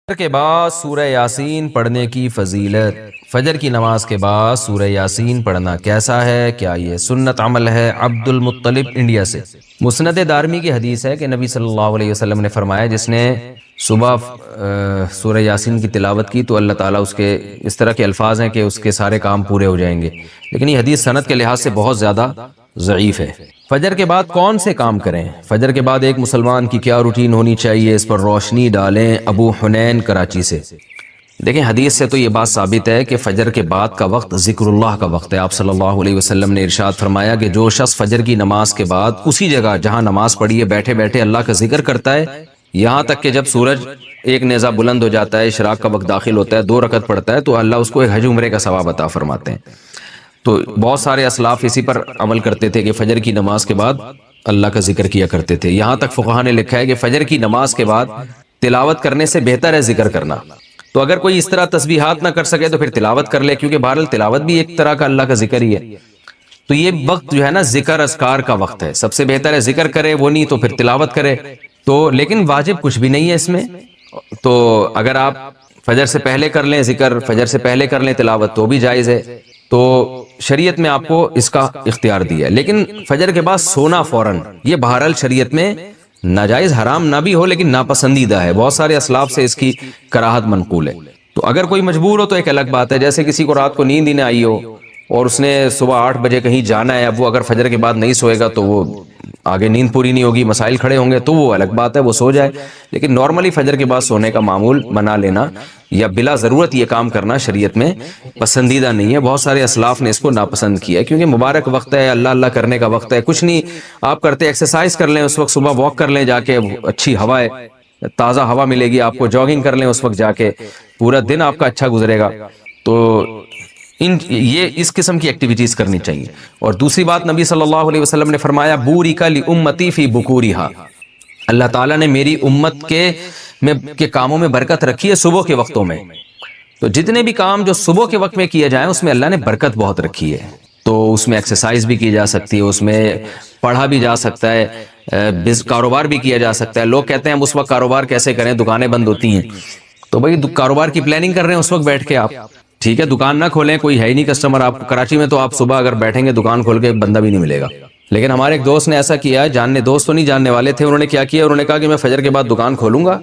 کے بعد سورہ یاسین پڑھنے کی فضیلت۔ فجر کی نماز کے بعد سورہ یاسین پڑھنا کیسا ہے؟ کیا یہ سنت عمل ہے؟ عبد المطلب انڈیا سے۔ مسند دارمی کی حدیث ہے کہ نبی صلی اللہ علیہ وسلم نے فرمایا جس نے صبح سورہ یاسین کی تلاوت کی تو اللہ تعالیٰ اس کے اس طرح کے الفاظ ہیں کہ اس کے سارے کام پورے ہو جائیں گے، لیکن یہ حدیث سند کے لحاظ سے بہت زیادہ ضعیف ہے۔ فجر کے بعد کون سے کام کریں؟ فجر کے بعد ایک مسلمان کی کیا روٹین ہونی چاہیے، اس پر روشنی ڈالیں۔ ابو حنین کراچی سے۔ دیکھیں حدیث سے تو یہ بات ثابت ہے کہ فجر کے بعد کا وقت ذکر اللہ کا وقت ہے۔ آپ صلی اللہ علیہ وسلم نے ارشاد فرمایا کہ جو شخص فجر کی نماز کے بعد اسی جگہ جہاں نماز پڑھی ہے بیٹھے بیٹھے اللہ کا ذکر کرتا ہے یہاں تک کہ جب سورج ایک نیزہ بلند ہو جاتا ہے، اشراق کا وقت داخل ہوتا ہے، 2 رکعت پڑھتا ہے تو اللہ اس کو ایک حج عمرے کا ثواب عطا فرماتے ہیں۔ تو بہت سارے اسلاف اسی پر عمل کرتے تھے کہ فجر کی نماز کے بعد اللہ کا ذکر کیا کرتے تھے۔ یہاں تک فقہا نے لکھا ہے کہ فجر کی نماز کے بعد تلاوت کرنے سے بہتر ہے ذکر کرنا۔ تو اگر کوئی اس طرح تسبیحات نہ کر سکے تو پھر تلاوت کر لے، کیونکہ بہرحال تلاوت بھی ایک طرح کا اللہ کا ذکر ہی ہے۔ تو یہ وقت جو ہے نا ذکر اذکار کا وقت ہے، سب سے بہتر ہے ذکر کرے، وہ نہیں تو پھر تلاوت کرے۔ تو لیکن واجب کچھ بھی نہیں ہے اس میں۔ تو اگر آپ فجر سے پہلے کر لیں ذکر، فجر سے پہلے کر لیں تلاوت تو بھی جائز ہے۔ تو شریعت میں آپ کو اس کا اختیار دیا ہے، لیکن فجر کے بعد سونا فوراً یہ بہرحال شریعت میں ناجائز حرام نہ بھی ہو لیکن ناپسندیدہ ہے۔ بہت سارے اسلاف سے اس کی کراہت منقول ہے۔ تو اگر کوئی مجبور ہو تو ایک الگ بات ہے، جیسے کسی کو رات کو نیند ہی نہ آئی ہو اور اس نے صبح 8 بجے کہیں جانا ہے، اب وہ اگر فجر کے بعد نہیں سوئے گا تو وہ آگے نیند پوری نہیں ہوگی، مسائل کھڑے ہوں گے، تو وہ الگ بات ہے، وہ سو جائے۔ لیکن نارملی فجر کے بعد سونے کا معمول بنا لینا یا بلا ضرورت یہ کام کرنا شریعت میں پسندیدہ نہیں ہے۔ بہت سارے اسلاف نے اس کو ناپسند کیا ہے کیونکہ مبارک وقت ہے، اللہ اللہ کرنے کا وقت ہے۔ کچھ نہیں آپ کرتے، ایکسرسائز کر لیں اس وقت، صبح واک کر لیں جا کے، اچھی ہوا ہے، تازہ ہوا ملے گی آپ کو، جاگنگ کر لیں اس وقت جا کے، پورا دن آپ کا اچھا گزرے گا۔ تو یہ اس قسم کی ایکٹیویٹیز کرنی چاہیے۔ اور دوسری بات نبی صلی اللہ علیہ وسلم نے فرمایا بورک لامتی فی بکورہا، اللہ تعالیٰ نے میری امت کے کاموں میں برکت رکھی ہے صبح کے وقتوں میں۔ تو جتنے بھی کام جو صبح کے وقت میں کیے جائیں اس میں اللہ نے برکت بہت رکھی ہے۔ تو اس میں ایکسرسائز بھی کی جا سکتی ہے، اس میں پڑھا بھی جا سکتا ہے، کاروبار بھی کیا جا سکتا ہے۔ لوگ کہتے ہیں ہم اس وقت کاروبار کیسے کریں، دکانیں بند ہوتی ہیں۔ تو بھائی کاروبار کی پلاننگ کر رہے ہیں اس وقت بیٹھ کے آپ، ٹھیک ہے، دکان نہ کھولیں، کوئی ہے ہی نہیں کسٹمر آپ کراچی میں، تو آپ صبح اگر بیٹھیں گے دکان کھول کے ایک بندہ بھی نہیں ملے گا۔ لیکن ہمارے ایک دوست نے ایسا کیا ہے، جاننے دوست تو نہیں جاننے والے تھے، انہوں نے کیا کیا، انہوں نے کہا کہ میں فجر کے بعد دکان کھولوں گا،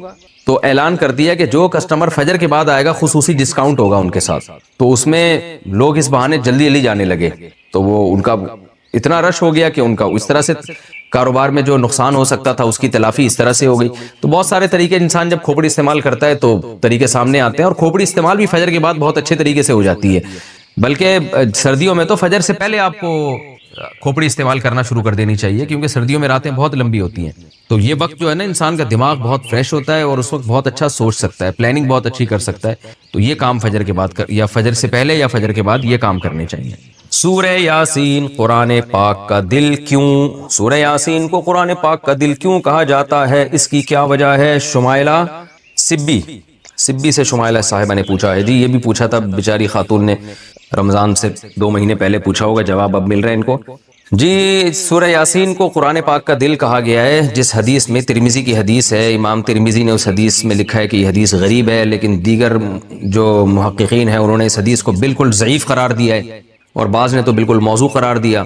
تو اعلان کر دیا کہ جو کسٹمر فجر کے بعد آئے گا خصوصی ڈسکاؤنٹ ہوگا ان کے ساتھ۔ تو اس میں لوگ اس بہانے جلدی جلدی جانے لگے، تو وہ ان کا اتنا رش ہو گیا کہ ان کا اس طرح سے کاروبار میں جو نقصان ہو سکتا تھا اس کی تلافی اس طرح سے ہو گئی۔ تو بہت سارے طریقے انسان جب کھوپڑی استعمال کرتا ہے تو طریقے سامنے آتے ہیں، اور کھوپڑی استعمال بھی فجر کے بعد بہت اچھے طریقے سے ہو جاتی ہے۔ بلکہ سردیوں میں تو فجر سے پہلے آپ کو کھوپڑی استعمال کرنا شروع کر دینی چاہیے، کیونکہ سردیوں میں راتیں بہت لمبی ہوتی ہیں۔ تو یہ وقت جو ہے نا انسان کا دماغ بہت فریش ہوتا ہے اور اس وقت بہت اچھا سوچ سکتا ہے، پلاننگ بہت اچھی کر سکتا ہے۔ تو یہ کام فجر کے بعد یا فجر سے پہلے یا فجر کے بعد یہ کام کرنے چاہیے۔ سورہ یاسین قرآن پاک کا دل کیوں؟ سورہ یاسین کو قرآن پاک کا دل کیوں کہا جاتا ہے، اس کی کیا وجہ ہے؟ شمائلہ سبی سے شمائلہ صاحبہ نے پوچھا ہے۔ جی یہ بھی پوچھا تھا بیچاری خاتون نے، رمضان سے 2 مہینے پہلے پوچھا ہوگا، جواب اب مل رہا ہے ان کو۔ جی سورہ یاسین کو قرآن پاک کا دل کہا گیا ہے، جس حدیث میں ترمذی کی حدیث ہے، امام ترمذی نے اس حدیث میں لکھا ہے کہ یہ حدیث غریب ہے، لیکن دیگر جو محققین ہیں انہوں نے اس حدیث کو بالکل ضعیف قرار دیا ہے، اور بعض نے تو بالکل موضوع قرار دیا۔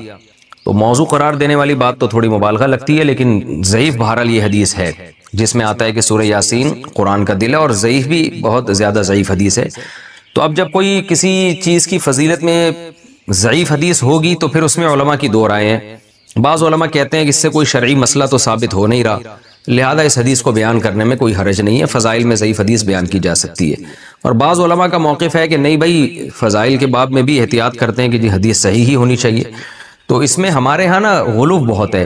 تو موضوع قرار دینے والی بات تو تھوڑی مبالغہ لگتی ہے، لیکن ضعیف بہرحال یہ حدیث ہے جس میں آتا ہے کہ سورہ یاسین قرآن کا دل ہے، اور ضعیف بھی بہت زیادہ ضعیف حدیث ہے۔ تو اب جب کوئی کسی چیز کی فضیلت میں ضعیف حدیث ہوگی تو پھر اس میں علماء کی 2 رائے ہیں۔ بعض علماء کہتے ہیں کہ اس سے کوئی شرعی مسئلہ تو ثابت ہو نہیں رہا، لہذا اس حدیث کو بیان کرنے میں کوئی حرج نہیں ہے، فضائل میں ضعیف حدیث بیان کی جا سکتی ہے۔ اور بعض علماء کا موقف ہے کہ نہیں بھائی، فضائل کے باب میں بھی احتیاط کرتے ہیں کہ جی حدیث صحیح ہی ہونی چاہیے۔ تو اس میں ہمارے ہاں نا غلو بہت ہے۔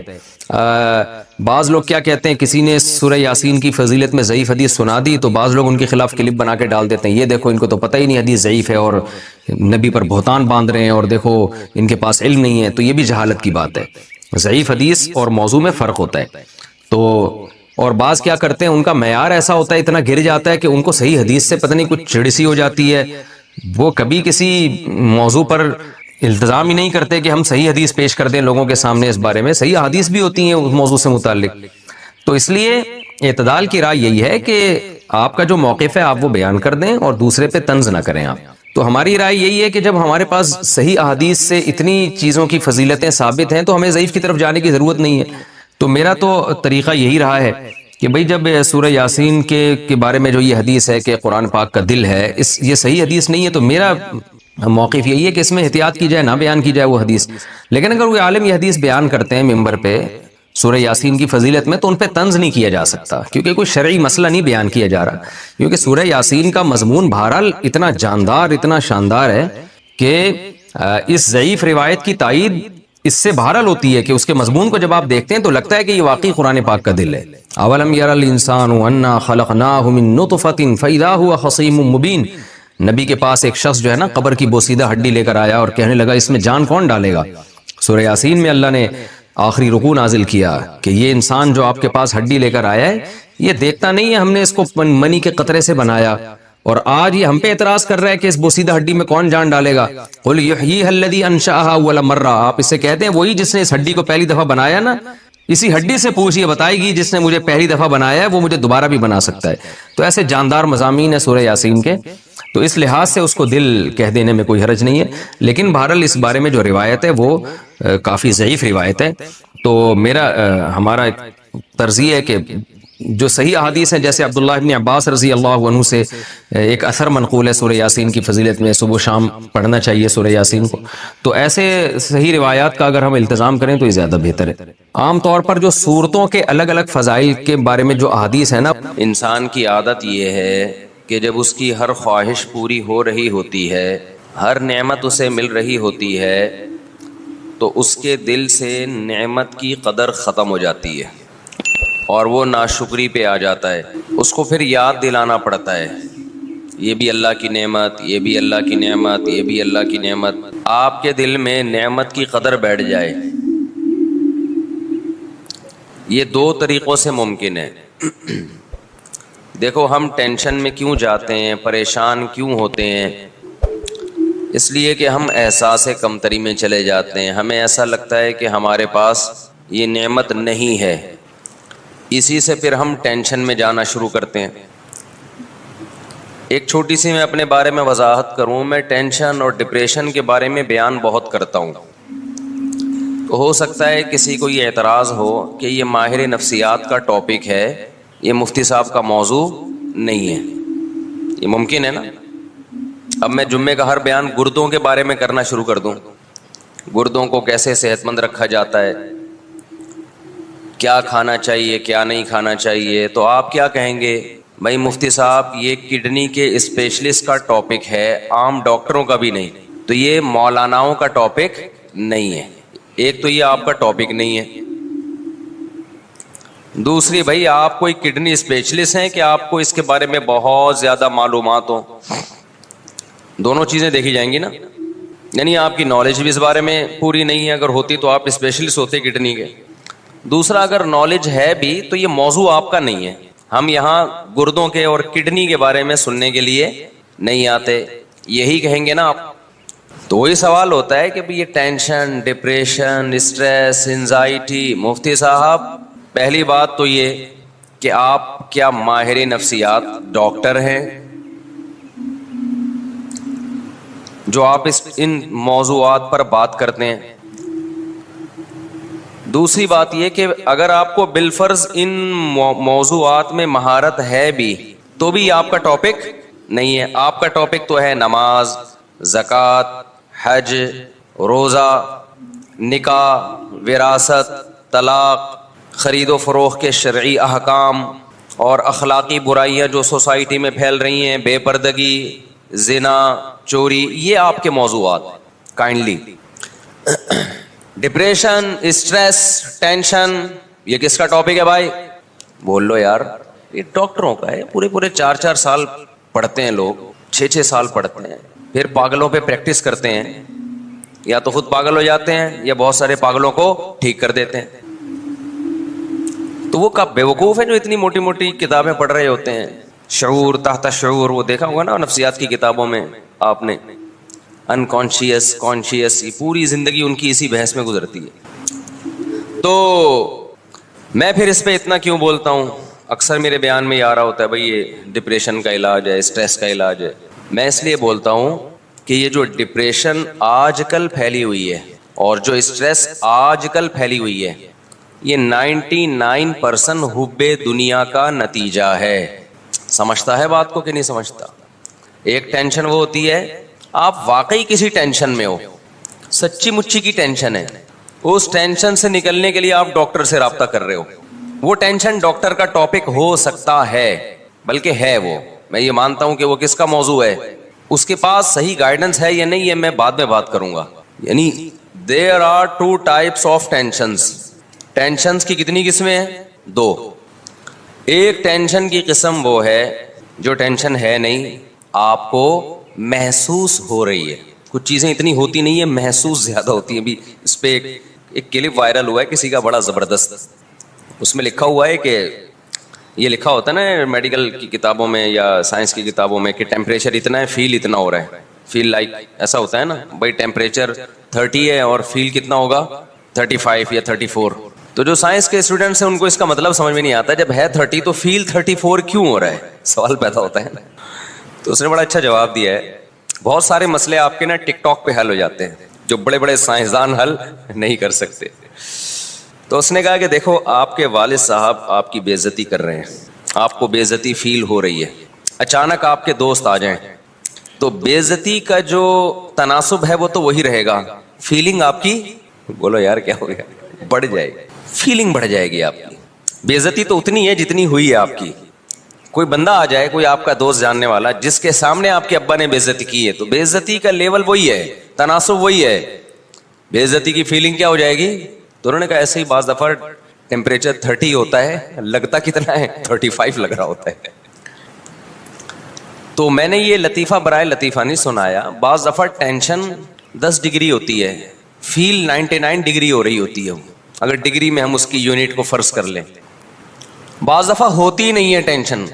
بعض لوگ کیا کہتے ہیں، کسی نے سورہ یاسین کی فضیلت میں ضعیف حدیث سنا دی تو بعض لوگ ان کے خلاف کلپ بنا کے ڈال دیتے ہیں، یہ دیکھو ان کو تو پتہ ہی نہیں حدیث ضعیف ہے اور نبی پر بہتان باندھ رہے ہیں، اور دیکھو ان کے پاس علم نہیں ہے۔ تو یہ بھی جہالت کی بات ہے، ضعیف حدیث اور موضوع میں فرق ہوتا ہے۔ تو اور بعض کیا کرتے ہیں، ان کا معیار ایسا ہوتا ہے، اتنا گر جاتا ہے کہ ان کو صحیح حدیث سے پتہ نہیں کچھ چڑ سی ہو جاتی ہے، وہ کبھی کسی موضوع پر التزام ہی نہیں کرتے کہ ہم صحیح حدیث پیش کر دیں لوگوں کے سامنے۔ اس بارے میں صحیح حدیث بھی ہوتی ہیں اس موضوع سے متعلق۔ تو اس لیے اعتدال کی رائے یہی ہے کہ آپ کا جو موقف ہے آپ وہ بیان کر دیں اور دوسرے پہ طنز نہ کریں آپ. تو ہماری رائے یہی ہے کہ جب ہمارے پاس صحیح احادیث سے اتنی چیزوں کی فضیلتیں ثابت ہیں تو ہمیں ضعیف کی طرف جانے کی ضرورت نہیں ہے. تو میرا تو طریقہ یہی رہا ہے کہ بھئی جب سورہ یاسین کے بارے میں جو یہ حدیث ہے کہ قرآن پاک کا دل ہے، یہ صحیح حدیث نہیں ہے، تو میرا موقف یہی ہے کہ اس میں احتیاط کی جائے، نہ بیان کی جائے وہ حدیث. لیکن اگر وہ عالم یہ حدیث بیان کرتے ہیں ممبر پہ سورہ یاسین کی فضیلت میں، تو ان پہ طنز نہیں کیا جا سکتا، کیونکہ کوئی شرعی مسئلہ نہیں بیان کیا جا رہا. کیونکہ سورہ یاسین کا مضمون بہرحال اتنا جاندار، اتنا شاندار ہے کہ اس ضعیف روایت کی تائید اس سے بہرحال ہوتی ہے کہ اس کے مضمون کو جب آپ دیکھتے ہیں تو لگتا ہے کہ یہ واقعی قرآن پاک کا دل ہے. اولم یر الانسان انا خلقناہ من نطفۃ فاذا هو خصیم مبین. نبی کے پاس ایک شخص جو ہے نا قبر کی بوسیدہ ہڈی لے کر آیا اور کہنے لگا اس میں جان کون ڈالے گا. سورہ یاسین میں اللہ نے آخری رکوع نازل کیا کہ یہ انسان جو آپ کے پاس ہڈی لے کر آیا ہے یہ دیکھتا نہیں ہے ہم نے اس کو منی کے قطرے سے بنایا، اور آج یہ ہم پہ اعتراض کر رہا ہے کہ اس بوسیدہ ہڈی میں کون جان ڈالے گا. قل یحییھا الذی انشأھا اول مرہ. آپ اس سے کہتے ہیں وہی جس نے اس ہڈی کو پہلی دفعہ بنایا نا، اسی ہڈی سے پوچھئے، بتائے گی جس نے مجھے پہلی دفعہ بنایا ہے وہ مجھے دوبارہ بھی بنا سکتا ہے. تو ایسے جاندار مضامین ہیں سورہ یاسین کے، تو اس لحاظ سے اس کو دل کہہ دینے میں کوئی حرج نہیں ہے. لیکن بہرحال اس بارے میں جو روایت ہے وہ کافی ضعیف روایت ہے. تو ہمارا طرز یہ ہے کہ جو صحیح احادیث ہیں، جیسے عبداللہ ابن عباس رضی اللہ عنہ سے ایک اثر منقول ہے سورہ یاسین کی فضیلت میں، صبح و شام پڑھنا چاہیے سورہ یاسین کو. تو ایسے صحیح روایات کا اگر ہم التزام کریں تو یہ زیادہ بہتر ہے. عام طور پر جو صورتوں کے الگ الگ فضائل کے بارے میں جو احادیث ہیں نا، انسان کی عادت یہ ہے کہ جب اس کی ہر خواہش پوری ہو رہی ہوتی ہے، ہر نعمت اسے مل رہی ہوتی ہے، تو اس کے دل سے نعمت کی قدر ختم ہو جاتی ہے اور وہ ناشکری پہ آ جاتا ہے. اس کو پھر یاد دلانا پڑتا ہے یہ بھی اللہ کی نعمت، یہ بھی اللہ کی نعمت، یہ بھی اللہ کی نعمت. آپ کے دل میں نعمت کی قدر بیٹھ جائے، یہ دو طریقوں سے ممکن ہے. دیکھو ہم ٹینشن میں کیوں جاتے ہیں، پریشان کیوں ہوتے ہیں؟ اس لیے کہ ہم احساس کمتری میں چلے جاتے ہیں. ہمیں ایسا لگتا ہے کہ ہمارے پاس یہ نعمت نہیں ہے، اسی سے پھر ہم ٹینشن میں جانا شروع کرتے ہیں. ایک چھوٹی سی میں اپنے بارے میں وضاحت کروں، میں ٹینشن اور ڈپریشن کے بارے میں بیان بہت کرتا ہوں. تو ہو سکتا ہے کسی کو یہ اعتراض ہو کہ یہ ماہر نفسیات کا ٹاپک ہے، یہ مفتی صاحب کا موضوع نہیں ہے. یہ ممکن ہے نا؟ اب میں جمعے کا ہر بیان گردوں کے بارے میں کرنا شروع کر دوں، گردوں کو کیسے صحت مند رکھا جاتا ہے، کیا کھانا چاہیے کیا نہیں کھانا چاہیے، تو آپ کیا کہیں گے؟ بھائی مفتی صاحب یہ کڈنی کے اسپیشلسٹ کا ٹاپک ہے، عام ڈاکٹروں کا بھی نہیں. تو یہ مولاناؤں کا ٹاپک نہیں ہے. ایک تو یہ آپ کا ٹاپک نہیں ہے. دوسری بھائی آپ کوئی کڈنی اسپیشلسٹ ہیں کہ آپ کو اس کے بارے میں بہت زیادہ معلومات ہوں؟ دونوں چیزیں دیکھی جائیں گی نا. یعنی آپ کی نالج بھی اس بارے میں پوری نہیں ہے، اگر ہوتی تو آپ اسپیشلسٹ ہوتے کڈنی کے. دوسرا اگر نالج ہے بھی تو یہ موضوع آپ کا نہیں ہے. ہم یہاں گردوں کے اور کڈنی کے بارے میں سننے کے لیے نہیں آتے، یہی کہیں گے نا آپ. تو وہی سوال ہوتا ہے کہ یہ ٹینشن، ڈپریشن، اسٹریس، انزائٹی، مفتی صاحب پہلی بات تو یہ کہ آپ کیا ماہر نفسیات ڈاکٹر ہیں جو آپ ان موضوعات پر بات کرتے ہیں؟ دوسری بات یہ کہ اگر آپ کو بالفرض ان موضوعات میں مہارت ہے بھی تو بھی آپ کا ٹاپک نہیں ہے. آپ کا ٹاپک تو ہے نماز، زکوٰۃ، حج، روزہ، نکاح، وراثت، طلاق، خرید و فروخت کے شرعی احکام اور اخلاقی برائیاں جو سوسائٹی میں پھیل رہی ہیں، بے پردگی، زنا، چوری، یہ آپ کے موضوعات. کائنڈلی ڈپریشن، اسٹریس، ٹینشن، یہ کس کا ٹاپک ہے بھائی؟ بول لو یار. یہ ڈاکٹروں کا ہے. پورے 4 سال پڑھتے ہیں لوگ، 6 سال پڑھتے ہیں، پھر پاگلوں پہ پریکٹس کرتے ہیں، یا تو خود پاگل ہو جاتے ہیں یا بہت سارے پاگلوں کو ٹھیک کر دیتے ہیں. تو وہ کب بیوقوف ہیں جو اتنی موٹی موٹی کتابیں پڑھ رہے ہوتے ہیں؟ شعور، تحت شعور، وہ دیکھا ہوگا نا نفسیات کی کتابوں میں آپ نے، انکانشیس، کانشیس، پوری زندگی ان کی اسی بحث میں گزرتی ہے. تو میں پھر اس پہ اتنا کیوں بولتا ہوں اکثر میرے بیان میں یہ آ رہا ہوتا ہے بھائی یہ ڈپریشن کا علاج ہے, اسٹریس کا علاج ہے. میں اس لیے بولتا ہوں کہ یہ جو ڈپریشن آج کل پھیلی ہوئی ہے اور جو اسٹریس آج کل پھیلی ہوئی ہے, یہ 99% حب دنیا کا نتیجہ ہے. سمجھتا ہے بات کو کہ نہیں سمجھتا؟ ایک ٹینشن وہ ہوتی ہے آپ واقعی کسی ٹینشن میں ہو, سچی مچی کی ٹینشن ہے, اس ٹینشن سے نکلنے کے لیے آپ ڈاکٹر سے رابطہ کر رہے ہو. وہ ٹینشن ڈاکٹر کا ٹاپک ہو سکتا ہے, بلکہ ہے وہ, میں یہ مانتا ہوں کہ وہ کس کا موضوع ہے, اس کے پاس صحیح گائیڈنس ہے یا نہیں, یہ میں بعد میں بات کروں گا. یعنی there are two types of tensions. Tensions کی کتنی قسمیں ہیں؟ 2. ایک ٹینشن کی قسم وہ ہے جو ٹینشن ہے نہیں, آپ کو محسوس ہو رہی ہے. کچھ چیزیں اتنی ہوتی نہیں ہے, محسوس زیادہ ہوتی ہیں. بھی اس پہ ایک کلپ وائرل ہوا ہے کسی کا بڑا زبردست, اس میں لکھا ہوا ہے کہ یہ لکھا ہوتا ہے نا میڈیکل کی کتابوں میں یا سائنس کی کتابوں میں کہ ٹیمپریچر اتنا ہے, فیل اتنا ہو رہا ہے. فیل لائک ایسا ہوتا ہے نا بھائی, ٹیمپریچر 30 ہے اور فیل کتنا ہوگا 35 یا 34. تو جو سائنس کے اسٹوڈنٹس ہیں ان کو اس کا مطلب سمجھ میں نہیں آتا, جب ہے 30 تو فیل 34 کیوں ہو رہا ہے, سوال پیدا ہوتا ہے نا. تو اس نے بڑا اچھا جواب دیا ہے, بہت سارے مسئلے آپ کے نا ٹک ٹاک پہ حل ہو جاتے ہیں جو بڑے بڑے سائنسدان حل نہیں کر سکتے. تو اس نے کہا کہ دیکھو آپ کے والد صاحب آپ کی بے عزتی کر رہے ہیں, آپ کو بے عزتی فیل ہو رہی ہے, اچانک آپ کے دوست آ جائیں تو بے عزتی کا جو تناسب ہے وہ تو وہی رہے گا, فیلنگ آپ کی, بولو یار کیا ہو گیا, بڑھ جائے گی, فیلنگ بڑھ جائے گی آپ کی. بے عزتی تو اتنی ہے جتنی ہوئی ہے آپ کی. کوئی بندہ آ جائے, کوئی آپ کا دوست جاننے والا جس کے سامنے آپ کے ابا نے بے عزتی کی ہے, تو بے عزتی کا لیول وہی ہے, تناسب وہی ہے, بے عزتی کی فیلنگ کیا ہو جائے گی. تو انہوں نے کہا ایسے ہی بعض دفعہ ٹیمپریچر 30 ہوتا ہے, لگتا کتنا ہے 35 لگ رہا ہوتا ہے. تو میں نے یہ لطیفہ برائے لطیفہ نہیں سنایا, بعض دفعہ ٹینشن 10 ڈگری ہوتی ہے, فیل 99 ڈگری ہو رہی ہوتی ہے, اگر ڈگری میں ہم اس کی یونٹ کو فرض کر لیں. بعض دفعہ ہوتی ہی نہیں ہے ٹینشن,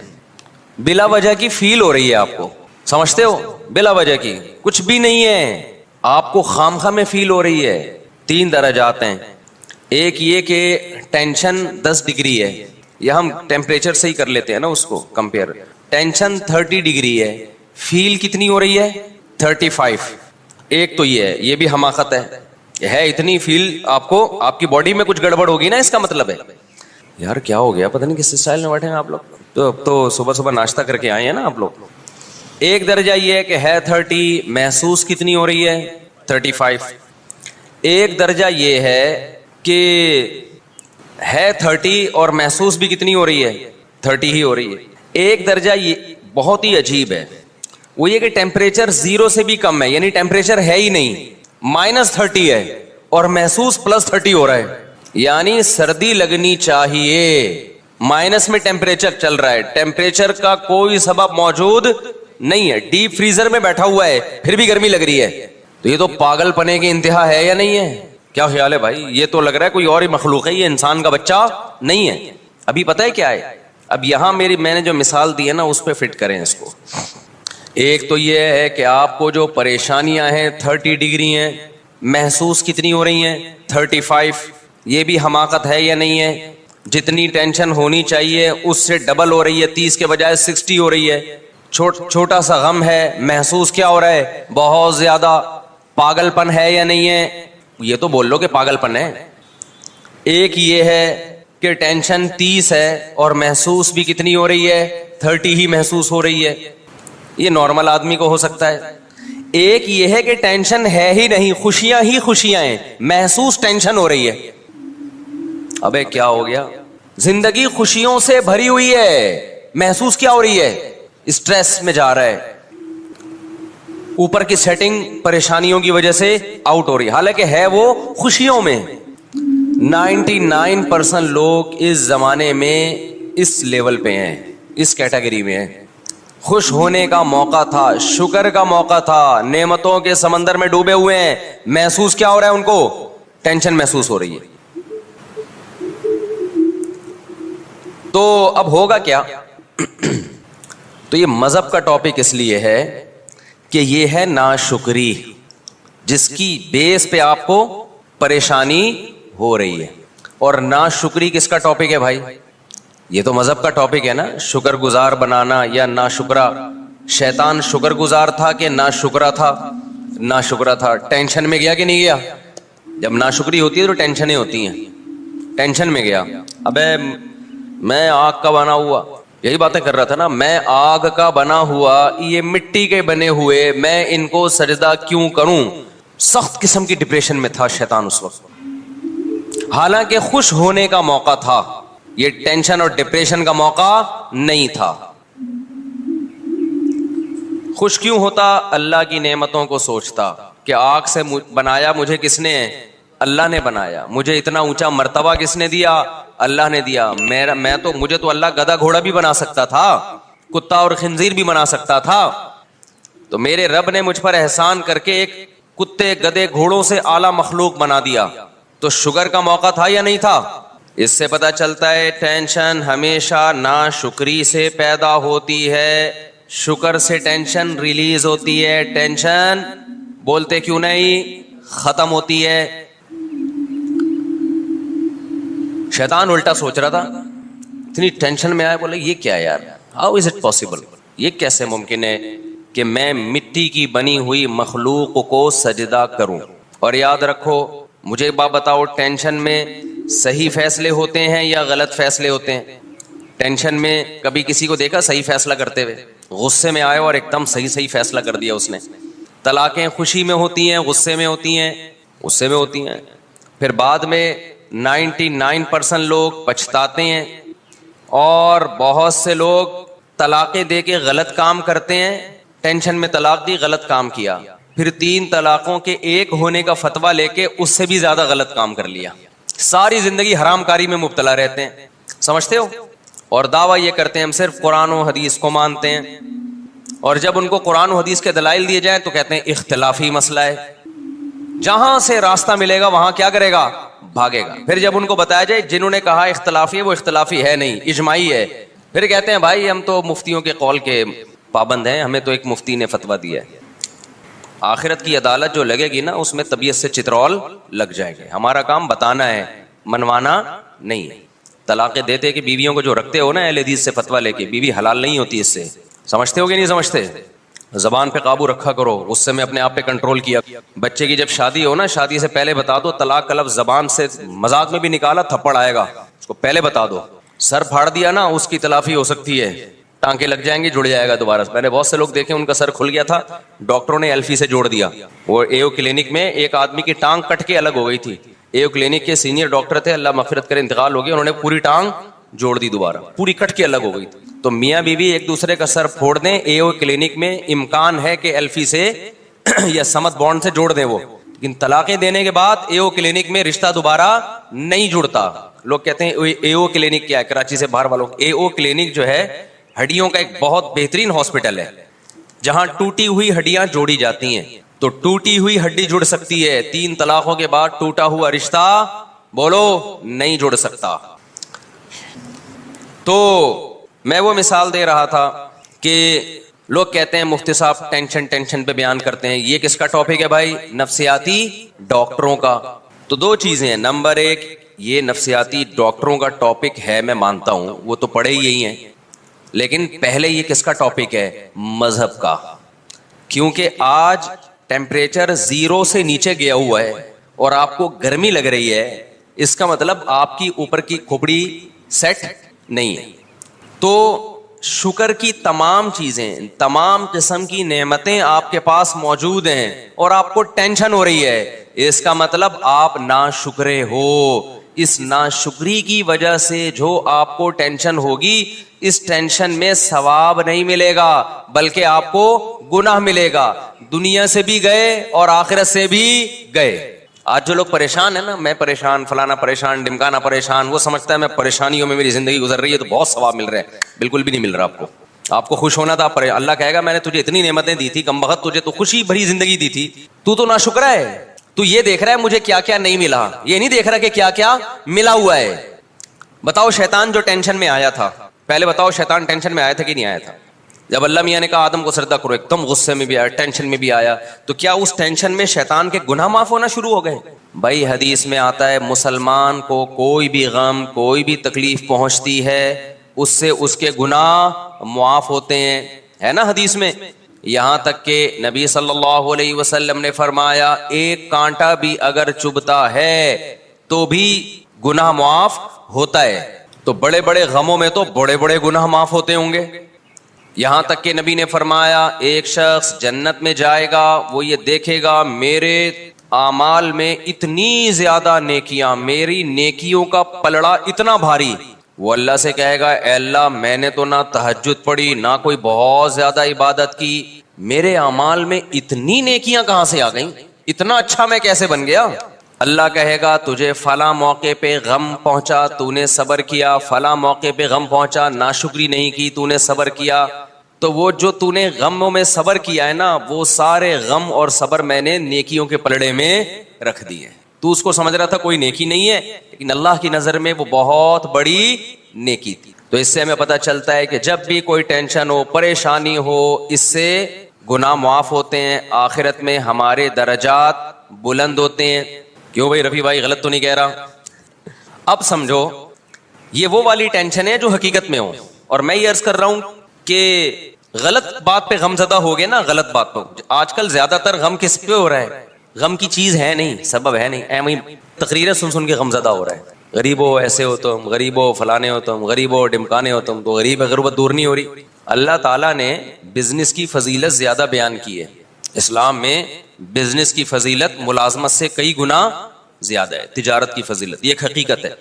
بلا وجہ کی فیل ہو رہی ہے آپ کو, سمجھتے ہو, بلا وجہ کی کچھ بھی نہیں ہے, آپ کو خامخواہ میں فیل ہو رہی ہے. 3 درجات ہیں, ایک یہ کہ ٹینشن 10 ڈگری ہے, یا ہم ٹیمپریچر سے ہی کر لیتے ہیں نا اس کو کمپیئر, ٹینشن 30 ڈگری ہے, فیل کتنی ہو رہی ہے 35. ایک تو یہ ہے, یہ بھی حماقت ہے اتنی فیل آپ کو, آپ کی باڈی میں کچھ گڑبڑ ہوگی نا, اس کا مطلب ہے یار کیا ہو گیا, پتہ نہیں کس اسٹائل میں بیٹھے ہیں آپ لوگ, تو صبح صبح ناشتہ کر کے آئے ہیں نا آپ لوگ. ایک درجہ یہ ہے کہ ہے 30, محسوس کتنی ہو رہی ہے 35. ایک درجہ یہ ہے کہ ہے 30 اور محسوس بھی کتنی ہو رہی ہے 30 ہی ہو رہی ہے. ایک درجہ یہ بہت ہی عجیب ہے, وہ یہ کہ ٹیمپریچر 0 سے بھی کم ہے, یعنی ٹیمپریچر ہے ہی نہیں, -30 ہے اور محسوس +30 ہو رہا ہے, یعنی سردی لگنی چاہیے, مائنس میں ٹیمپریچر چل رہا ہے, ٹیمپریچر کا کوئی سبب موجود نہیں ہے, ڈیپ فریزر میں بیٹھا ہوا ہے پھر بھی گرمی لگ رہی ہے. تو یہ تو پاگل پنے کی انتہا ہے یا نہیں ہے؟ کیا خیال ہے بھائی؟ یہ تو لگ رہا ہے کوئی اور ہی مخلوق ہے, یہ انسان کا بچہ نہیں ہے. ابھی پتہ ہے کیا ہے, اب یہاں میں نے جو مثال دی ہے نا اس پہ فٹ کریں اس کو. ایک تو یہ ہے کہ آپ کو جو پریشانیاں ہیں 30 ڈگری ہیں, محسوس کتنی ہو رہی ہیں 35. یہ بھی حماقت ہے یا نہیں ہے؟ جتنی ٹینشن ہونی چاہیے اس سے ڈبل ہو رہی ہے, 30 کے بجائے 60 ہو رہی ہے. چھوٹا سا غم ہے, محسوس کیا ہو رہا ہے بہت زیادہ. پاگل پن ہے یا نہیں ہے؟ یہ تو بول لو کہ پاگل پن ہے. ایک یہ ہے کہ ٹینشن 30 ہے اور محسوس بھی کتنی ہو رہی ہے 30 ہی محسوس ہو رہی ہے, یہ نارمل آدمی کو ہو سکتا ہے. ایک یہ ہے کہ ٹینشن ہے ہی نہیں, خوشیاں ہی خوشیاں ہیں, محسوس ٹینشن ہو رہی ہے. ابے کیا ہو گیا, زندگی خوشیوں سے بھری ہوئی ہے, محسوس کیا ہو رہی ہے اسٹریس میں جا رہا ہے, اوپر کی سیٹنگ پریشانیوں کی وجہ سے آؤٹ ہو رہی ہے, حالانکہ ہے وہ خوشیوں میں. 99% لوگ اس زمانے میں اس لیول پہ ہیں, اس کیٹیگری میں ہیں. خوش ہونے کا موقع تھا, شکر کا موقع تھا, نعمتوں کے سمندر میں ڈوبے ہوئے ہیں, محسوس کیا ہو رہا ہے ان کو, ٹینشن محسوس ہو رہی ہے. تو اب ہوگا کیا؟ تو یہ مذہب کا ٹاپک اس لیے ہے کہ یہ ہے ناشکری, جس کی بیس پہ آپ کو پریشانی ہو رہی ہے. اور ناشکری کس کا ٹاپک ہے بھائی؟ یہ تو مذہب کا ٹاپک ہے نا, شکر گزار بنانا یا ناشکرا. شیطان شکر گزار تھا کہ ناشکرا تھا؟ ناشکرا تھا. ٹینشن میں گیا کہ نہیں گیا؟ جب ناشکری ہوتی ہے تو ٹینشنیں ہوتی ہیں. ٹینشن میں گیا, ابے میں آگ کا بنا ہوا, یہی باتیں کر رہا تھا نا, میں آگ کا بنا ہوا, یہ مٹی کے بنے ہوئے, میں ان کو سجدہ کیوں کروں. سخت قسم کی ڈپریشن میں تھا شیطان اس وقت, حالانکہ خوش ہونے کا موقع تھا. یہ ٹینشن اور ڈپریشن کا موقع نہیں تھا. خوش کیوں ہوتا؟ اللہ کی نعمتوں کو سوچتا کہ آگ سے بنایا مجھے کس نے؟ اللہ نے بنایا. مجھے اتنا اونچا مرتبہ کس نے دیا؟ اللہ نے دیا. مجھے تو اللہ گدھا گھوڑا بھی بنا سکتا تھا, کتا اور خنزیر بھی بنا سکتا تھا. تو میرے رب نے مجھ پر احسان کر کے ایک کتے گدھے گھوڑوں سے اعلیٰ مخلوق بنا دیا. تو شکر کا موقع تھا یا نہیں تھا؟ اس سے پتہ چلتا ہے ٹینشن ہمیشہ ناشکری سے پیدا ہوتی ہے, شکر سے ٹینشن ریلیز ہوتی ہے. ٹینشن بولتے کیوں نہیں ختم ہوتی ہے. شیطان الٹا سوچ رہا تھا, اتنی ٹینشن میں آیا, بولے یہ کیا یار, ہاؤ از اٹ پاسبل, یہ کیسے ممکن ہے کہ میں مٹی کی بنی ہوئی مخلوق کو سجدہ کروں. اور یاد رکھو, مجھے بات بتاؤ, ٹینشن میں صحیح فیصلے ہوتے ہیں یا غلط فیصلے ہوتے ہیں؟ ٹینشن میں کبھی کسی کو دیکھا صحیح فیصلہ کرتے ہوئے؟ غصے میں آئے اور ایک دم صحیح فیصلہ کر دیا اس نے. طلاقیں خوشی میں ہوتی ہیں, غصے میں ہوتی ہیں؟ غصے میں ہوتی ہیں. پھر بعد میں 99% لوگ پچھتاتے ہیں, اور بہت سے لوگ طلاقیں دے کے غلط کام کرتے ہیں. ٹینشن میں طلاق دی, غلط کام کیا, پھر 3 طلاقوں کے ایک ہونے کا فتویٰ لے کے اس سے بھی زیادہ غلط کام کر لیا. ساری زندگی حرام کاری میں مبتلا رہتے ہیں, سمجھتے ہو؟ اور دعویٰ یہ کرتے ہیں ہم صرف قرآن و حدیث کو مانتے ہیں, اور جب ان کو قرآن و حدیث کے دلائل دیے جائیں تو کہتے ہیں اختلافی مسئلہ ہے. جہاں سے راستہ ملے گا وہاں کیا کرے گا؟ بھاگے گا. پھر جب ان کو بتایا جائے جنہوں نے کہا اختلافی ہے وہ اختلافی ہے نہیں, اجماعی ہے, پھر کہتے ہیں بھائی ہم تو مفتیوں کے قول کے پابند ہیں, ہمیں تو ایک مفتی نے فتویٰ دیا ہے. آخرت کی عدالت جو لگے گی نا, اس میں طبیعت سے چترول لگ جائے گا. ہمارا کام بتانا ہے, منوانا نہیں. طلاقیں دیتے کہ بیویوں کو جو رکھتے ہو نا اہل حدیث سے فتویٰ لے کے, بیوی حلال نہیں ہوتی اس سے, سمجھتے ہو کہ نہیں سمجھتے؟ زبان پہ قابو رکھا کرو, غصے میں اپنے آپ پہ کنٹرول کیا. بچے کی جب شادی ہو نا, شادی سے پہلے بتا دو طلاق کا لفظ زبان سے مذاق میں بھی نکالا تھپڑ آئے گا, اس کو پہلے بتا دو. سر پھاڑ دیا نا, اس کی تلافی ہو سکتی ہے, ٹانکے لگ جائیں گے, جڑ جائے گا دوبارہ. میں نے بہت سے لوگ دیکھے ان کا سر کھل گیا تھا, ڈاکٹروں نے ایلفی سے جوڑ دیا. وہ ایو کلینک میں ایک آدمی کی ٹانگ کٹ کے الگ ہو گئی تھی. ایو کلینک کے سینئر ڈاکٹر تھے, اللہ مغفرت کرے, انتقال ہو گیا, انہوں نے پوری ٹانگ جوڑ دی, دوبارہ پوری کٹ کے الگ ہو گئی تھی. تو میاں بیوی ایک دوسرے کا سر پھوڑ دیں, ایو کلینک میں امکان ہے کہ ایلفی سے یا سمت بانڈ سے جوڑ دیں وہ, لیکن طلاقیں دینے کے بعد ایو کلینک میں رشتہ دوبارہ نہیں جڑتا. لوگ کہتے ہیں ایو کلینک کیا ہے, کراچی سے باہر والوں, ایو کلینک جو ہے ہڈیوں کا ایک بہت بہترین ہاسپٹل ہے جہاں ٹوٹی ہوئی ہڈیاں جوڑی جاتی ہیں. تو ٹوٹی ہوئی ہڈی جڑ سکتی ہے, 3 طلاقوں کے بعد ٹوٹا ہوا رشتہ بولو نہیں جڑ سکتا. تو میں وہ مثال دے رہا تھا کہ لوگ کہتے ہیں مفتی صاحب ٹینشن پہ بیان کرتے ہیں, یہ کس کا ٹاپک ہے بھائی؟ نفسیاتی ڈاکٹروں کا. تو 2 چیزیں ہیں, نمبر 1 یہ نفسیاتی ڈاکٹروں کا ٹاپک ہے, میں مانتا ہوں وہ تو پڑھے ہی یہی ہیں, لیکن پہلے یہ کس کا ٹاپک ہے؟ مذہب کا. کیونکہ آج ٹیمپریچر 0 سے نیچے گیا ہوا ہے اور آپ کو گرمی لگ رہی ہے, اس کا مطلب آپ کی اوپر کی کھوپڑی سیٹ نہیں ہے. تو شکر کی تمام چیزیں, تمام قسم کی نعمتیں آپ کے پاس موجود ہیں اور آپ کو ٹینشن ہو رہی ہے, اس کا مطلب آپ ناشکرے ہو. اس ناشکری کی وجہ سے جو آپ کو ٹینشن ہوگی, اس ٹینشن میں ثواب نہیں ملے گا بلکہ آپ کو گناہ ملے گا. دنیا سے بھی گئے اور آخرت سے بھی گئے. آج جو لوگ پریشان ہیں نا, میں پریشان, فلانا پریشان, ڈمکانا پریشان, وہ سمجھتا ہے میں پریشانیوں میں میری زندگی گزر رہی ہے تو بہت ثواب مل رہے ہیں. بالکل بھی نہیں مل رہا آپ کو. آپ کو خوش ہونا تھا, اللہ کہے گا میں نے تجھے اتنی نعمتیں دی تھی, کم بخت تجھے تو خوشی بھری زندگی دی تھی, تو ناشکرا ہے. تو یہ دیکھ رہا ہے مجھے کیا کیا نہیں ملا, یہ نہیں دیکھ رہا کہ کیا کیا ملا ہوا ہے. بتاؤ شیطان جو ٹینشن میں آیا تھا, پہلے بتاؤ شیطان ٹینشن میں آیا تھا کہ نہیں آیا تھا؟ جب اللہ میاں نے کہا آدم کو سجدہ کرو, ایک دم غصے میں بھی آیا, ٹینشن میں بھی آیا, تو کیا اس ٹینشن میں شیطان کے گناہ معاف ہونا شروع ہو گئے؟ بھائی حدیث میں آتا ہے مسلمان کو کوئی بھی غم, کوئی بھی تکلیف پہنچتی ہے اس سے اس کے گناہ معاف ہوتے ہیں، ہے نا حدیث میں. یہاں تک کہ نبی صلی اللہ علیہ وسلم نے فرمایا ایک کانٹا بھی اگر چبھتا ہے تو بھی گناہ معاف ہوتا ہے. تو بڑے بڑے غموں میں تو بڑے بڑے گناہ معاف ہوتے ہوں گے. یہاں تک کہ نبی نے فرمایا ایک شخص جنت میں جائے گا، وہ یہ دیکھے گا میرے اعمال میں اتنی زیادہ نیکیاں، میری نیکیوں کا پلڑا اتنا بھاری. وہ اللہ سے کہے گا اے اللہ میں نے تو نہ تہجد پڑھی نہ کوئی بہت زیادہ عبادت کی، میرے اعمال میں اتنی نیکیاں کہاں سے آ گئیں، اتنا اچھا میں کیسے بن گیا. اللہ کہے گا تجھے فلاں موقع پہ غم پہنچا تو نے صبر کیا، فلاں موقع پہ غم پہنچا ناشکری نہیں کی تو نے صبر کیا. تو وہ جو تو نے غموں میں صبر کیا ہے نا، وہ سارے غم اور صبر میں نے نیکیوں کے پلڑے میں رکھ دیے. تو اس کو سمجھ رہا تھا کوئی نیکی نہیں ہے، لیکن اللہ کی نظر میں وہ بہت بڑی نیکی تھی. تو اس سے ہمیں پتہ چلتا ہے کہ جب بھی کوئی ٹینشن ہو، پریشانی ہو، اس سے گناہ معاف ہوتے ہیں، آخرت میں ہمارے درجات بلند ہوتے ہیں. کیوں بھائی رفیع بھائی غلط تو نہیں کہہ رہا؟ اب سمجھو یہ وہ والی ٹینشن ہے جو حقیقت میں ہو. اور میں یہ عرض کر رہا ہوں کہ غلط بات پہ غم زدہ ہو گئے نا، غلط بات پہ. آج کل زیادہ تر غم کس پہ ہو رہا ہے؟ غم کی چیز ہے نہیں، سبب ہے نہیں، ایویں تقریریں سن سن کے غم زدہ ہو رہا ہے. غریب ہو ایسے ہو تم، غریب ہو فلانے ہو تم، غریب ہو ڈمکانے ہو تم. تو غریب غربت دور نہیں ہو رہی. اللہ تعالیٰ نے بزنس کی فضیلت زیادہ بیان کی ہے. اسلام میں بزنس کی فضیلت ملازمت سے کئی گنا زیادہ ہے، تجارت کی فضیلت، یہ ایک حقیقت ہے.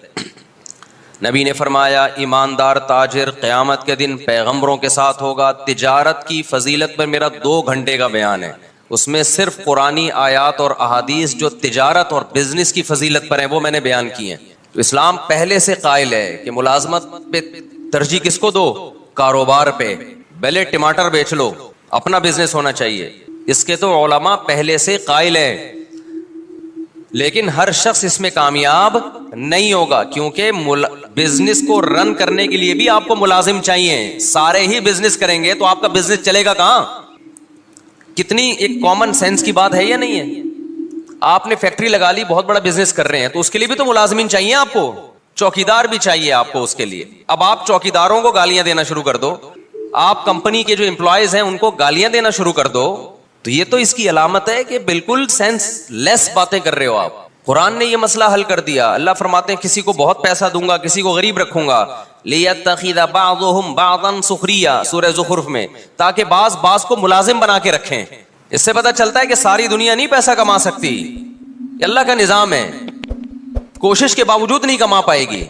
نبی نے فرمایا ایماندار تاجر قیامت کے دن پیغمبروں کے ساتھ ہوگا. تجارت کی فضیلت پر میرا 2 گھنٹے کا بیان ہے، اس میں صرف قرآنی آیات اور احادیث جو تجارت اور بزنس کی فضیلت پر ہیں وہ میں نے بیان کی ہیں. تو اسلام پہلے سے قائل ہے کہ ملازمت پہ ترجیح کس کو دو؟ کاروبار پہ. پہلے ٹماٹر بیچ لو، اپنا بزنس ہونا چاہیے، اس کے تو علماء پہلے سے قائل ہیں. لیکن ہر شخص اس میں کامیاب نہیں ہوگا، کیونکہ بزنس کو رن کرنے کے لیے بھی آپ کو ملازم چاہیے. سارے ہی بزنس کریں گے تو آپ کا بزنس چلے گا کہاں؟ کتنی ایک کامن سینس کی بات ہے یا نہیں ہے؟ آپ نے فیکٹری لگا لی، بہت بڑا بزنس کر رہے ہیں، تو اس کے لیے بھی تو ملازمین چاہیے آپ کو، چوکیدار بھی چاہیے آپ کو اس کے لیے. اب آپ چوکیداروں کو گالیاں دینا شروع کر دو، آپ کمپنی کے جو امپلائیز ہیں ان کو گالیاں دینا شروع کر دو، تو یہ تو اس کی علامت ہے کہ بالکل سینس لیس باتیں کر رہے ہو آپ. قرآن نے یہ مسئلہ حل کر دیا. اللہ فرماتے ہیں کسی کو بہت پیسہ دوں گا، کسی کو غریب رکھوں گا. لِيَتَّخِذَ بَعْضُهُمْ بَعْضًا سُخْرِيًّا سورہ زخرف میں، تاکہ بعض کو ملازم بنا کے رکھیں. اس سے پتہ چلتا ہے کہ ساری دنیا نہیں پیسہ کما سکتی، یہ اللہ کا نظام ہے، کوشش کے باوجود نہیں کما پائے گی.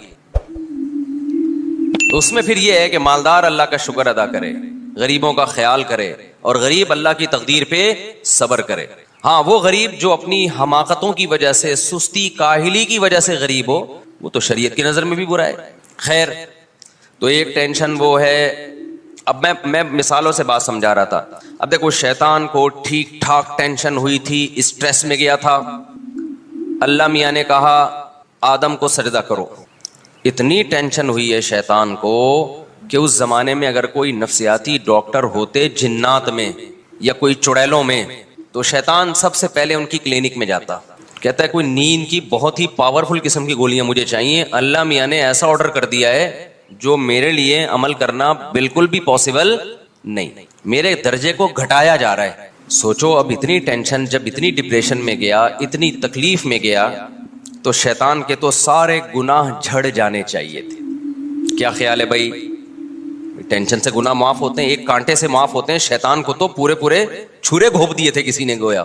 تو اس میں پھر یہ ہے کہ مالدار اللہ کا شکر ادا کرے، غریبوں کا خیال کرے، اور غریب اللہ کی تقدیر پہ صبر کرے. ہاں وہ غریب جو اپنی حماقتوں کی وجہ سے، سستی کاہلی کی وجہ سے غریب ہو، وہ تو شریعت کی نظر میں بھی برا ہے. خیر، تو ایک ٹینشن وہ ہے. اب میں مثالوں سے بات سمجھا رہا تھا. اب دیکھو شیطان کو ٹھیک ٹھاک ٹینشن ہوئی تھی، اسٹریس میں گیا تھا. اللہ میاں نے کہا آدم کو سجدہ کرو. اتنی ٹینشن ہوئی ہے شیطان کو کہ اس زمانے میں اگر کوئی نفسیاتی ڈاکٹر ہوتے جنات میں یا کوئی چڑیلوں میں، تو شیطان سب سے پہلے ان کی کلینک میں جاتا، کہتا ہے کوئی نیند کی بہت ہی پاورفل قسم کی گولیاں مجھے چاہیے، اللہ میاں نے ایسا آرڈر کر دیا ہے جو میرے لیے عمل کرنا بالکل بھی پاسبل نہیں، میرے درجے کو گھٹایا جا رہا ہے. سوچو اب اتنی ٹینشن، جب اتنی ڈپریشن میں گیا، اتنی تکلیف میں گیا، تو شیطان کے تو سارے گناہ جھڑ جانے چاہیے تھے. کیا خیال ہے بھائی؟ ٹینشن سے گناہ معاف ہوتے ہیں، ایک کانٹے سے معاف ہوتے ہیں. شیطان کو تو پورے چھرے گھونپ دیے تھے کسی نے گویا.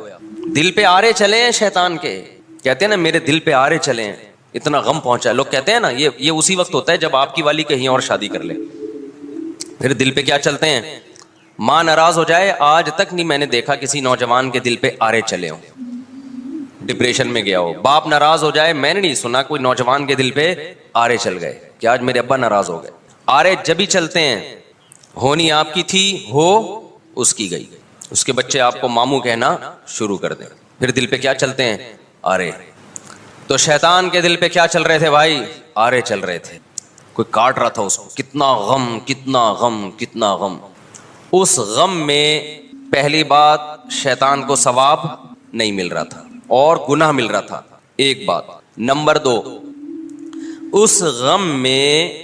دل پہ آرے چلے ہیں شیطان کے، کہتے ہیں نا میرے دل پہ آرے چلے ہیں، اتنا غم پہنچا. لوگ کہتے ہیں نا یہ اسی وقت ہوتا ہے جب آپ کی والی کہیں اور شادی کر لے. پھر دل پہ کیا چلتے ہیں؟ ماں ناراض ہو جائے، آج تک نہیں میں نے دیکھا کسی نوجوان کے دل پہ آرے چلے ہوں، ڈپریشن میں گیا ہو. باپ ناراض ہو جائے، میں نے نہیں سنا کوئی نوجوان کے دل پہ آرے چل گئے کہ آج میرے ابا ناراض ہو گئے. آرے جب ہی چلتے ہیں، ہونی آپ کی تھی، ہو اس کی گئی، اس کے بچے آپ کو ماموں کہنا شروع کر دیں. پھر دل پہ کیا چلتے ہیں؟ آرے. تو شیطان کے دل پہ کیا چل رہے تھے بھائی؟ آرے چل رہے تھے. کوئی کاٹ رہا تھا اس کو، کتنا غم کتنا غم کتنا غم. اس غم میں پہلی بات شیطان کو ثواب نہیں مل رہا تھا اور گناہ مل رہا تھا، ایک بات. نمبر 2، اس غم میں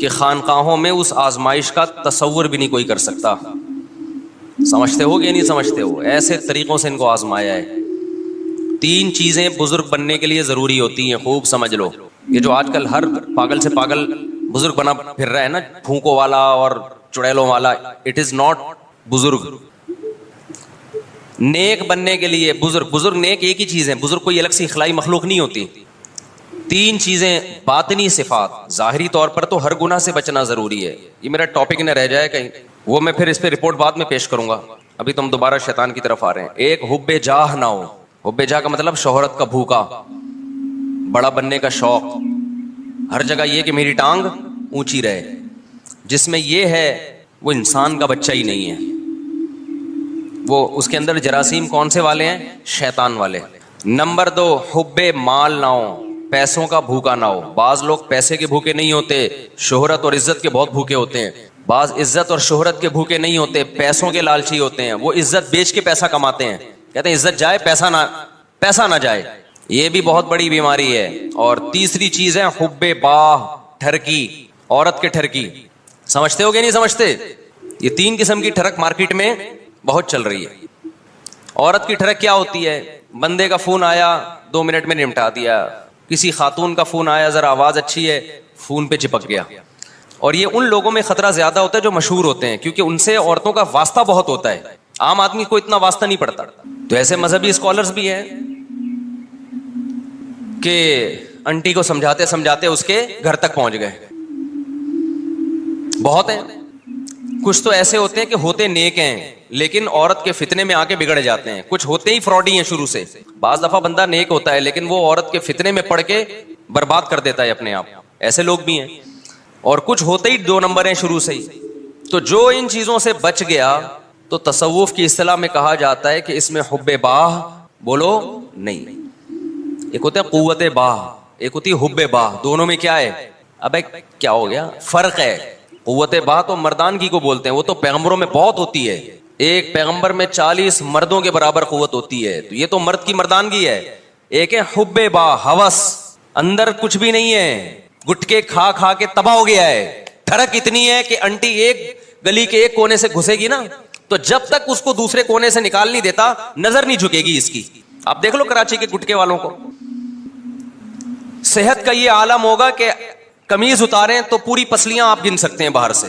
کہ خانقاہوں میں اس آزمائش کا تصور بھی نہیں کوئی کر سکتا. سمجھتے ہو کہ نہیں سمجھتے ہو؟ ایسے طریقوں سے ان کو آزمایا ہے. 3 چیزیں بزرگ بننے کے لیے ضروری ہوتی ہیں, خوب سمجھ لو. یہ جو آج کل ہر پاگل سے پاگل بزرگ بنا پھر رہا ہے نا, پھونکوں والا اور چڑیلوں والا, اٹ از ناٹ بزرگ. نیک بننے کے لیے بزرگ نیک ایک ہی چیز ہے. بزرگ کوئی الگ سی اخلائی مخلوق نہیں ہوتی. 3 چیزیں باطنی صفات. ظاہری طور پر تو ہر گناہ سے بچنا ضروری ہے, یہ میرا ٹاپک نہ رہ جائے کہیں, وہ میں پھر اس پہ رپورٹ بعد میں پیش کروں گا. ابھی تو ہم دوبارہ شیطان کی طرف آ رہے ہیں. ایک حب جاہ نہ ہو. حب جاہ کا مطلب شہرت کا بھوکا, بڑا بننے کا شوق, ہر جگہ یہ کہ میری ٹانگ اونچی رہے. جس میں یہ ہے وہ انسان کا بچہ ہی نہیں ہے. وہ اس کے اندر جراثیم کون سے والے ہیں؟ شیطان والے. نمبر 2, حب مال نہ ہو, پیسوں کا بھوکا نہ ہو. بعض لوگ پیسے کے بھوکے نہیں ہوتے, شہرت اور عزت کے بہت بھوکے ہوتے ہیں. بعض عزت اور شہرت کے بھوکے نہیں ہوتے, پیسوں کے لالچی ہوتے ہیں. وہ عزت بیچ کے پیسہ کماتے ہیں, کہتے ہیں عزت جائے پیسہ نہ جائے. یہ بھی بہت بڑی بیماری ہے. اور تیسری چیز ہے حب باہ, ٹھرکی, عورت کے ٹھرکی. سمجھتے ہو کہ نہیں سمجھتے؟ یہ 3 قسم کی ٹھرک مارکیٹ میں بہت چل رہی ہے. عورت کی ٹھرک کیا ہوتی ہے؟ بندے کا فون آیا 2 منٹ میں نمٹا دیا. کسی خاتون کا فون آیا, ذرا آواز اچھی ہے, فون پہ چپک گیا. اور یہ ان لوگوں میں خطرہ زیادہ ہوتا ہے جو مشہور ہوتے ہیں, کیونکہ ان سے عورتوں کا واسطہ بہت ہوتا ہے. عام آدمی کو اتنا واسطہ نہیں پڑتا. تو ایسے مذہبی اسکالرز بھی ہیں کہ انٹی کو سمجھاتے سمجھاتے اس کے گھر تک پہنچ گئے. بہت ہیں. کچھ تو ایسے ہوتے ہیں کہ ہوتے نیک ہیں لیکن عورت کے فتنے میں آ کے بگڑ جاتے ہیں. کچھ ہوتے ہی فراڈی ہیں شروع سے. بعض دفعہ بندہ نیک ہوتا ہے لیکن وہ عورت کے فتنے میں پڑ کے برباد کر دیتا ہے اپنے آپ. ایسے لوگ بھی ہیں. اور کچھ ہوتے ہی 2 نمبر ہیں شروع سے ہی. تو جو ان چیزوں سے بچ گیا تو تصوف کی اصطلاح میں کہا جاتا ہے کہ اس میں حب باہ بولو نہیں. ایک ہوتا ہے قوت باہ, ایک ہوتی ہے حب باہ. دونوں میں کیا ہے؟ ابے کیا ہو گیا؟ فرق ہے. قوت باہ تو مردانگی کو بولتے ہیں, وہ تو پیغمبروں میں بہت ہوتی ہے. ایک پیغمبر میں 40 مردوں کے برابر قوت ہوتی ہے, تو یہ تو مرد کی مردانگی ہے. ایک ہے حب باہ, ہوس, اندر کچھ بھی نہیں ہے, گٹکے کھا کھا کے تباہ ہو گیا ہے. ٹھڑک اتنی ہے کہ انٹی ایک گلی کے ایک کونے سے گھسے گی نا, تو جب تک اس کو دوسرے کونے سے نکال نہیں دیتا نظر نہیں جھکے گی اس کی. آپ دیکھ لو کراچی کے گٹکے والوں کو. صحت کا یہ عالم ہوگا کہ قمیض اتاریں تو پوری پسلیاں آپ گن سکتے ہیں باہر سے.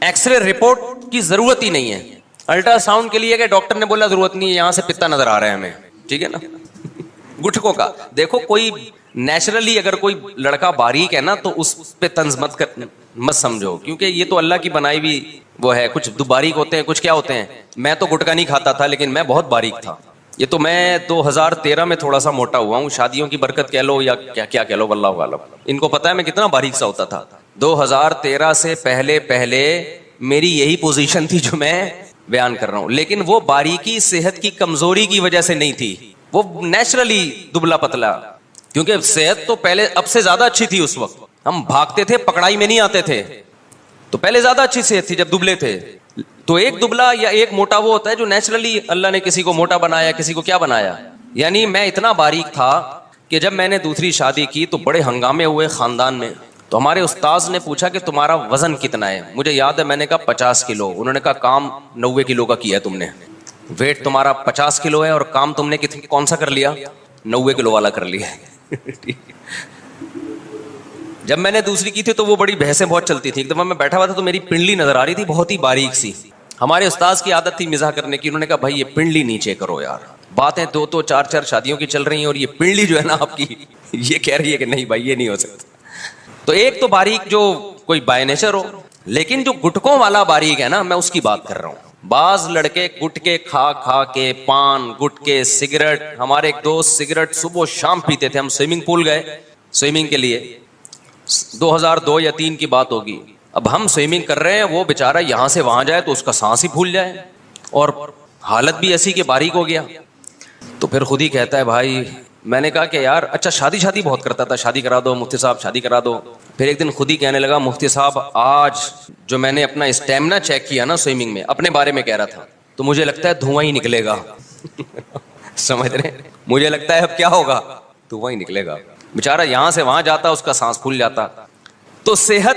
ایکس رے رپورٹ کی ضرورت ہی نہیں ہے. الٹرا ساؤنڈ کے لیے کہ ڈاکٹر نے بولا ضرورت نہیں ہے, یہاں سے پتا نظر آ رہا ہے ہمیں, ٹھیک ہے نا. گٹکوں کا دیکھو, کوئی نیچرلی اگر کوئی لڑکا باریک ہے نا تو اس پہ طنز مت سمجھو, کیونکہ یہ تو اللہ کی بنائی بھی وہ ہے. کچھ باریک ہوتے ہیں, کچھ کیا ہوتے ہیں. میں تو گٹکا نہیں کھاتا تھا لیکن میں بہت باریک تھا. یہ تو میں 2013 میں تھوڑا سا موٹا ہوا ہوں, شادیوں کی برکت کہہ لو یا کیا کہہ لو, واللہ عالم. ان کو پتا ہے میں کتنا باریک سا ہوتا تھا. 2013 سے پہلے میری یہی پوزیشن تھی جو میں بیان کر رہا ہوں. لیکن وہ باریکی صحت کی کمزوری کی وجہ سے نہیں تھی, وہ نیچرلی دبلا پتلا. کیونکہ صحت تو پہلے اب سے زیادہ اچھی تھی. اس وقت ہم بھاگتے تھے, پکڑائی میں نہیں آتے تھے, تو پہلے زیادہ اچھی صحت تھی جب دبلے تھے. تو ایک دبلا یا ایک موٹا وہ ہوتا ہے جو نیچرلی اللہ نے کسی کو موٹا بنایا, کسی کو کیا بنایا. یعنی میں اتنا باریک تھا کہ جب میں نے دوسری شادی کی تو بڑے ہنگامے ہوئے خاندان میں. تو ہمارے استاذ نے پوچھا کہ تمہارا وزن کتنا ہے. مجھے یاد ہے میں نے کہا 50 کلو. انہوں نے کہا کام 90 کلو کا کیا تم نے. ویٹ تمہارا 50 کلو ہے اور کام تم نے کون سا کر لیا؟ 90 کلو والا کر لیا. جب میں نے دوسری کی تھی تو وہ بڑی بحثیں بہت چلتی تھی. ایک دفعہ میں بیٹھا ہوا تھا تو میری پنڈلی نظر آ رہی تھی بہت ہی باریک سی. ہمارے استاذ کی عادت تھی مزاح کرنے کی. انہوں نے کہا بھائی یہ پنڈلی نیچے کرو یار, باتیں 2 4 شادیوں کی چل رہی ہیں اور یہ پنڈلی جو ہے نا آپ کی یہ کہہ رہی ہے کہ نہیں بھائی یہ نہیں ہو سکتا. تو ایک تو باریک جو کوئی بائی نیچر ہو, لیکن جو گٹکوں والا باریک ہے نا میں اس کی بات کر رہا ہوں. بعض لڑکے گٹکے کھا کھا کے, پان گٹکے سگریٹ. ہمارے ایک دوست سگریٹ صبح و شام پیتے تھے. ہم سوئمنگ پول گئے سوئمنگ کے لیے, 2002 یا 2003 کی بات ہوگی. اب ہم سوئمنگ کر رہے ہیں, وہ بیچارہ یہاں سے وہاں جائے تو اس کا سانس ہی پھول جائے, اور حالت بھی ایسی کہ باریک ہو گیا. تو پھر خود ہی کہتا ہے بھائی, میں نے کہا کہ یار اچھا شادی بہت کرتا تھا, شادی کرا دو مفتی صاحب, شادی کرا دو. پھر ایک دن خود ہی کہنے لگا مفتی صاحب آج جو میں نے اپنا اسٹیمنا چیک کیا نا سوئمنگ میں, اپنے بارے میں کہہ رہا تھا, تو مجھے لگتا ہے دھواں ہی نکلے گا. سمجھ رہے, مجھے لگتا ہے اب کیا ہوگا, دھواں ہی نکلے گا. بیچارہ یہاں سے وہاں جاتا, اس کا سانس پھول جاتا. تو صحت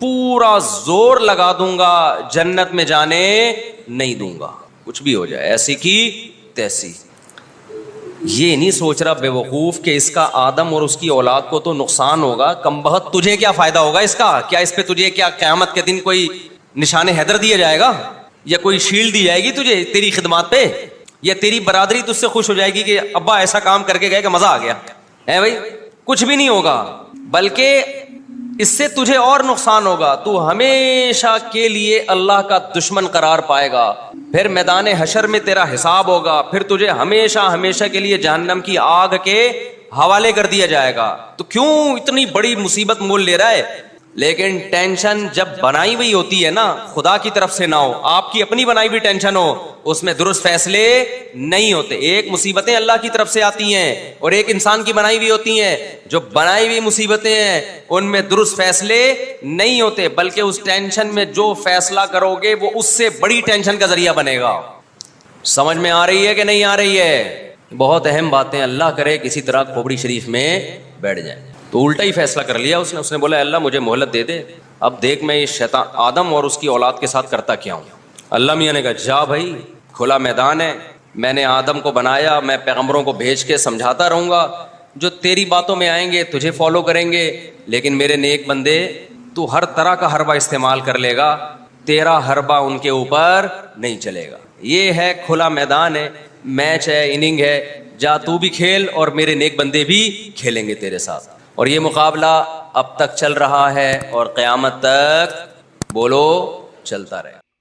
پورا زور لگا دوں گا, جنت میں جانے نہیں دوں گا, کچھ بھی ہو جائے, ایسی کی تیسی. یہ نہیں سوچ رہا بے وقوف کہ اس کا آدم اور اس کی اولاد کو تو نقصان ہوگا, کمبخت تجھے کیا فائدہ ہوگا اس کا, کیا اس پہ تجھے کیا قیامت کے دن کوئی نشان حیدر دیا جائے گا, یا کوئی شیلڈ دی جائے گی تجھے تیری خدمات پہ, یا تیری برادری تجھ سے خوش ہو جائے گی کہ ابا ایسا کام کر کے گئے کہ مزہ آ گیا ہے بھائی, کچھ بھی نہیں ہوگا, بلکہ اس سے تجھے اور نقصان ہوگا, تو ہمیشہ کے لیے اللہ کا دشمن قرار پائے گا, پھر میدان حشر میں تیرا حساب ہوگا, پھر تجھے ہمیشہ ہمیشہ کے لیے جہنم کی آگ کے حوالے کر دیا جائے گا. تو کیوں اتنی بڑی مصیبت مول لے رہا ہے؟ لیکن ٹینشن جب بنائی ہوئی ہوتی ہے نا, خدا کی طرف سے نہ ہو, آپ کی اپنی بنائی ہوئی ٹینشن ہو, اس میں درست فیصلے نہیں ہوتے. ایک مصیبتیں اللہ کی طرف سے آتی ہیں اور ایک انسان کی بنائی ہوئی ہوتی ہیں. جو بنائی ہوئی مصیبتیں ہیں ان میں درست فیصلے نہیں ہوتے, بلکہ اس ٹینشن میں جو فیصلہ کرو گے وہ اس سے بڑی ٹینشن کا ذریعہ بنے گا. سمجھ میں آ رہی ہے کہ نہیں آ رہی ہے؟ بہت اہم باتیں, اللہ کرے کسی طرح کھوپڑی شریف میں بیٹھ جائے. تو الٹا ہی فیصلہ کر لیا اس نے بولا اللہ مجھے مہلت دے دے, اب دیکھ میں یہ شیطان آدم اور اس کی اولاد کے ساتھ کرتا کیا ہوں. اللہ میاں نے کہا جا بھائی, کھلا میدان ہے, میں نے آدم کو بنایا, میں پیغمبروں کو بھیج کے سمجھاتا رہوں گا, جو تیری باتوں میں آئیں گے تجھے فالو کریں گے, لیکن میرے نیک بندے تو ہر طرح کا حربہ استعمال کر لے گا, تیرا حربہ ان کے اوپر نہیں چلے گا. یہ ہے کھلا میدان ہے, میچ ہے, اننگ ہے, جا تو بھی کھیل اور میرے نیک بندے بھی کھیلیں گے تیرے ساتھ. اور یہ مقابلہ اب تک چل رہا ہے اور قیامت تک بولو چلتا رہے.